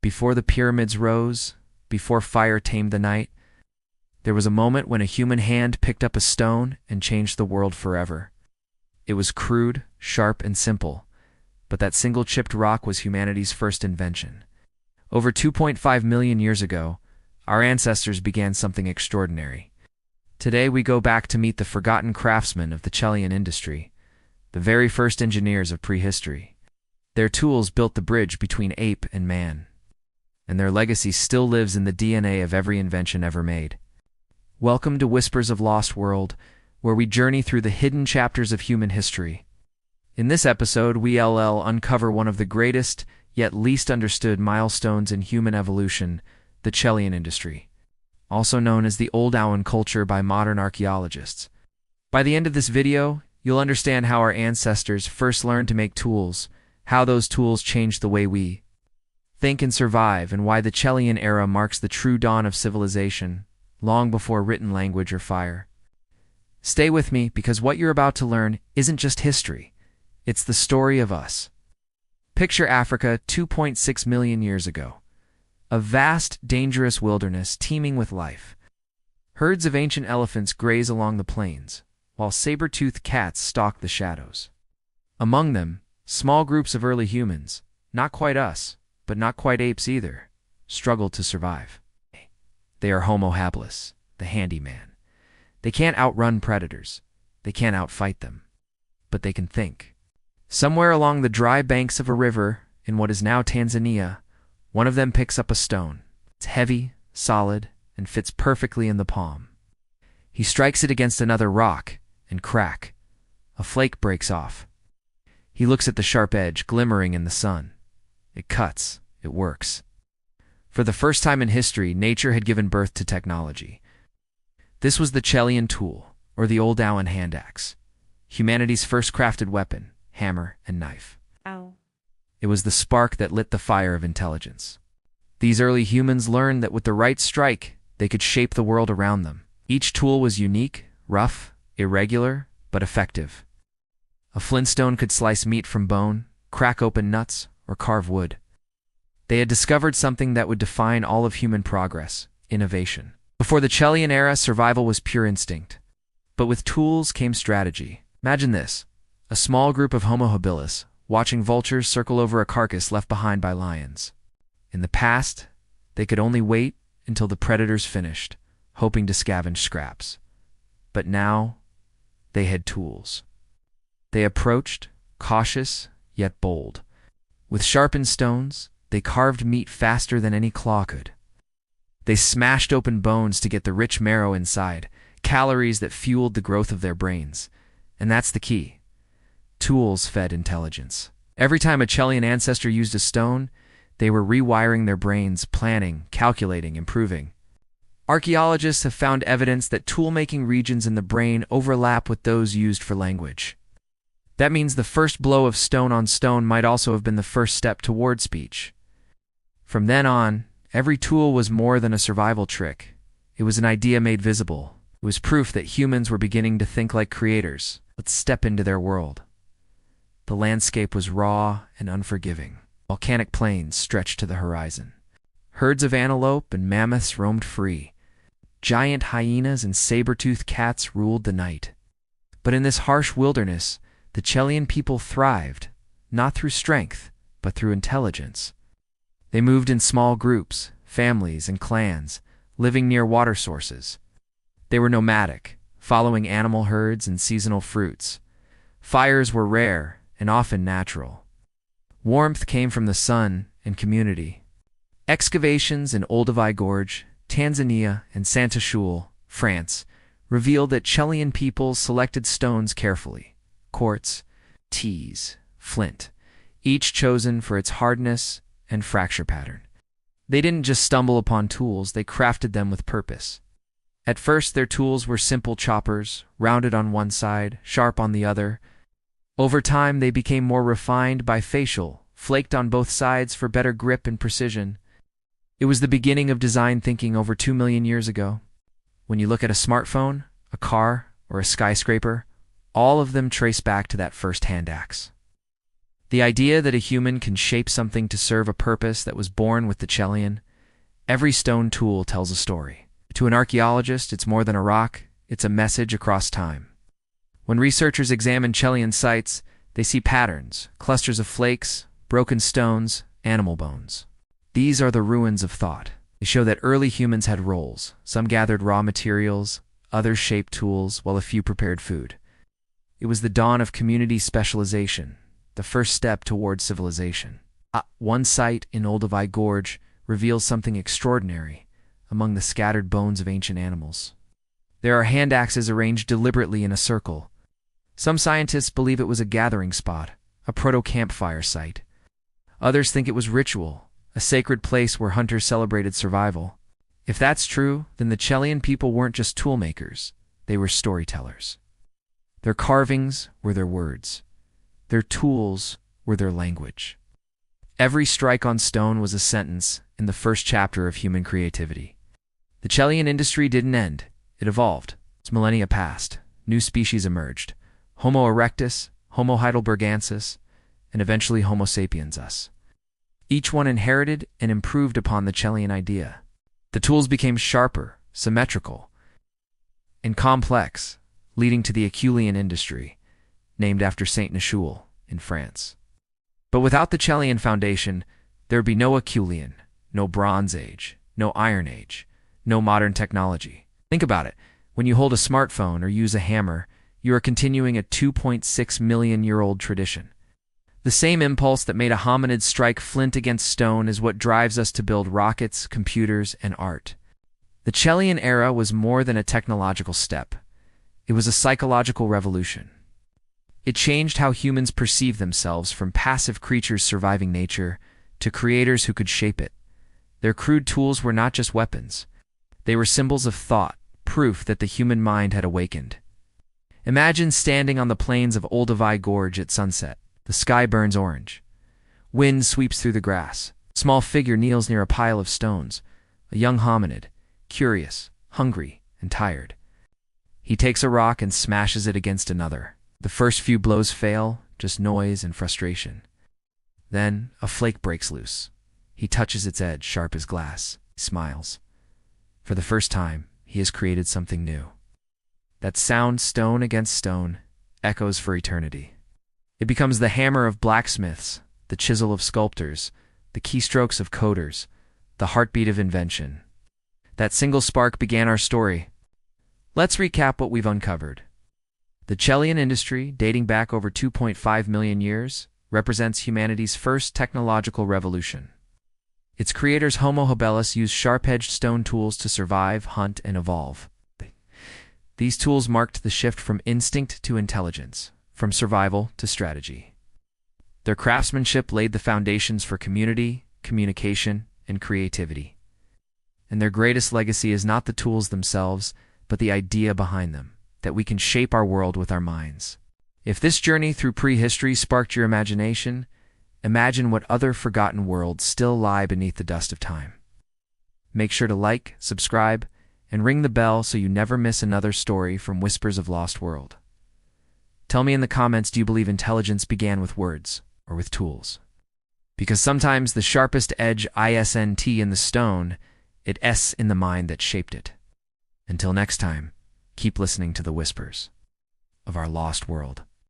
Before the pyramids rose, before fire tamed the night, there was a moment when a human hand picked up a stone and changed the world forever. It was crude, sharp, and simple, but that single chipped rock was humanity's first invention. Over 2.5 million years ago, our ancestors began something extraordinary. Today we go back to meet the forgotten craftsmen of the Chellean industry, the very first engineers of prehistory. Their tools built the bridge between ape and man, and their legacy still lives in the DNA of every invention ever made. Welcome to Whispers of Lost World, where we journey through the hidden chapters of human history. In this episode, we'll uncover one of the greatest, yet least understood milestones in human evolution, the Chellean industry, also known as the Oldowan culture by modern archaeologists. By the end of this video, you'll understand how our ancestors first learned to make tools, how those tools changed the way we think and survive, and why the Chellean era marks the true dawn of civilization, long before written language or fire. Stay with me, because what you're about to learn isn't just history, it's the story of us. Picture Africa 2.6 million years ago. A vast, dangerous wilderness teeming with life. Herds of ancient elephants graze along the plains, while saber-toothed cats stalk the shadows. Among them, small groups of early humans, not quite us, but not quite apes either, struggled to survive. They are homo habilis, the handyman. They can't outrun predators. They can't outfight them. But they can think. Somewhere along the dry banks of a river in what is now Tanzania, one of them picks up a stone. It's heavy, solid, and fits perfectly in the palm. He strikes it against another rock, and crack. A flake breaks off. He looks at the sharp edge glimmering in the sun. It cuts. It works. For the first time in history, nature had given birth to technology. This was the Chellean tool, or the Oldowan hand axe, humanity's first crafted weapon, hammer and knife. Ow. It was the spark that lit the fire of intelligence. These early humans learned that with the right strike, they could shape the world around them. Each tool was unique, rough, irregular, but effective. A flintstone could slice meat from bone, crack open nuts, or carve wood. They had discovered something that would define all of human progress: innovation. Before the Chellean era, survival was pure instinct. But with tools came strategy. Imagine this: a small group of homo habilis watching vultures circle over a carcass left behind by lions. In the past, they could only wait until the predators finished, hoping to scavenge scraps. But now, they had tools. They approached, cautious yet bold. With sharpened stones, they carved meat faster than any claw could. They smashed open bones to get the rich marrow inside, calories that fueled the growth of their brains. And that's the key. Tools fed intelligence. Every time a Chellean ancestor used a stone, they were rewiring their brains, planning, calculating, improving. Archaeologists have found evidence that tool-making regions in the brain overlap with those used for language. That means the first blow of stone on stone might also have been the first step toward speech. From then on, every tool was more than a survival trick. It was an idea made visible. It was proof that humans were beginning to think like creators. Let's step into their world. The landscape was raw and unforgiving. Volcanic plains stretched to the horizon. Herds of antelope and mammoths roamed free. Giant hyenas and saber-toothed cats ruled the night. But in this harsh wilderness, the Chellean people thrived, not through strength, but through intelligence. They moved in small groups, families, and clans, living near water sources. They were nomadic, following animal herds and seasonal fruits. Fires were rare and often natural. Warmth came from the sun and community. Excavations in Oldowan Gorge, Tanzania, and Sainte-Choulle, France, revealed that Chellean peoples selected stones carefully: quartz, teas, flint, each chosen for its hardness and fracture pattern. They didn't just stumble upon tools, they crafted them with purpose. At first, their tools were simple choppers, rounded on one side, sharp on the other. Over time, they became more refined, bifacial, flaked on both sides for better grip and precision. It was the beginning of design thinking over 2 million years ago. When you look at a smartphone, a car, or a skyscraper, all of them trace back to that first hand axe. The idea that a human can shape something to serve a purpose that was born with the Chellean. Every stone tool tells a story. To an archaeologist, it's more than a rock, it's a message across time. When researchers examine Chellean sites, they see patterns, clusters of flakes, broken stones, animal bones. These are the ruins of thought. They show that early humans had roles. Some gathered raw materials, others shaped tools, while a few prepared food. It was the dawn of community specialization, the first step towards civilization. One site in Oldowan Gorge reveals something extraordinary among the scattered bones of ancient animals. There are hand axes arranged deliberately in a circle. Some scientists believe it was a gathering spot, a proto-campfire site. Others think it was ritual, a sacred place where hunters celebrated survival. If that's true, then the Chellean people weren't just toolmakers, they were storytellers. Their carvings were their words. Their tools were their language. Every strike on stone was a sentence in the first chapter of human creativity. The Chellean industry didn't end, it evolved. As millennia passed, new species emerged. Homo erectus, Homo heidelbergensis, and eventually Homo sapiens us. Each one inherited and improved upon the Chellean idea. The tools became sharper, symmetrical, and complex, leading to the Chellean industry, named after Saint Nicholas in France. But without the Chellean foundation, there would be no Chellean, no Bronze Age, no Iron Age, no modern technology. Think about it. When you hold a smartphone or use a hammer, you are continuing a 2.6 million-year-old tradition. The same impulse that made a hominid strike flint against stone is what drives us to build rockets, computers, and art. The Chellean era was more than a technological step. It was a psychological revolution. It changed how humans perceive themselves from passive creatures surviving nature to creators who could shape it. Their crude tools were not just weapons. They were symbols of thought, proof that the human mind had awakened. Imagine standing on the plains of Oldowan Gorge at sunset. The sky burns orange. Wind sweeps through the grass. A small figure kneels near a pile of stones. A young hominid, curious, hungry, and tired. He takes a rock and smashes it against another. The first few blows fail, just noise and frustration. Then a flake breaks loose. He touches its edge, sharp as glass. He smiles. For the first time, he has created something new. That sound, stone against stone, echoes for eternity. It becomes the hammer of blacksmiths, the chisel of sculptors, the keystrokes of coders, the heartbeat of invention. That single spark began our story. Let's recap what we've uncovered. The Chellean industry, dating back over 2.5 million years, represents humanity's first technological revolution. Its creators, Homo habilis, used sharp-edged stone tools to survive, hunt, and evolve. These tools marked the shift from instinct to intelligence, from survival to strategy. Their craftsmanship laid the foundations for community, communication, and creativity. And their greatest legacy is not the tools themselves, but the idea behind them, that we can shape our world with our minds. If this journey through prehistory sparked your imagination, imagine what other forgotten worlds still lie beneath the dust of time. Make sure to like, subscribe, and ring the bell so you never miss another story from Whispers of Lost World. Tell me in the comments, do you believe intelligence began with words or with tools? Because sometimes the sharpest edge isn't in the stone, it's in the mind that shaped it. Until next time, keep listening to the whispers of our lost world.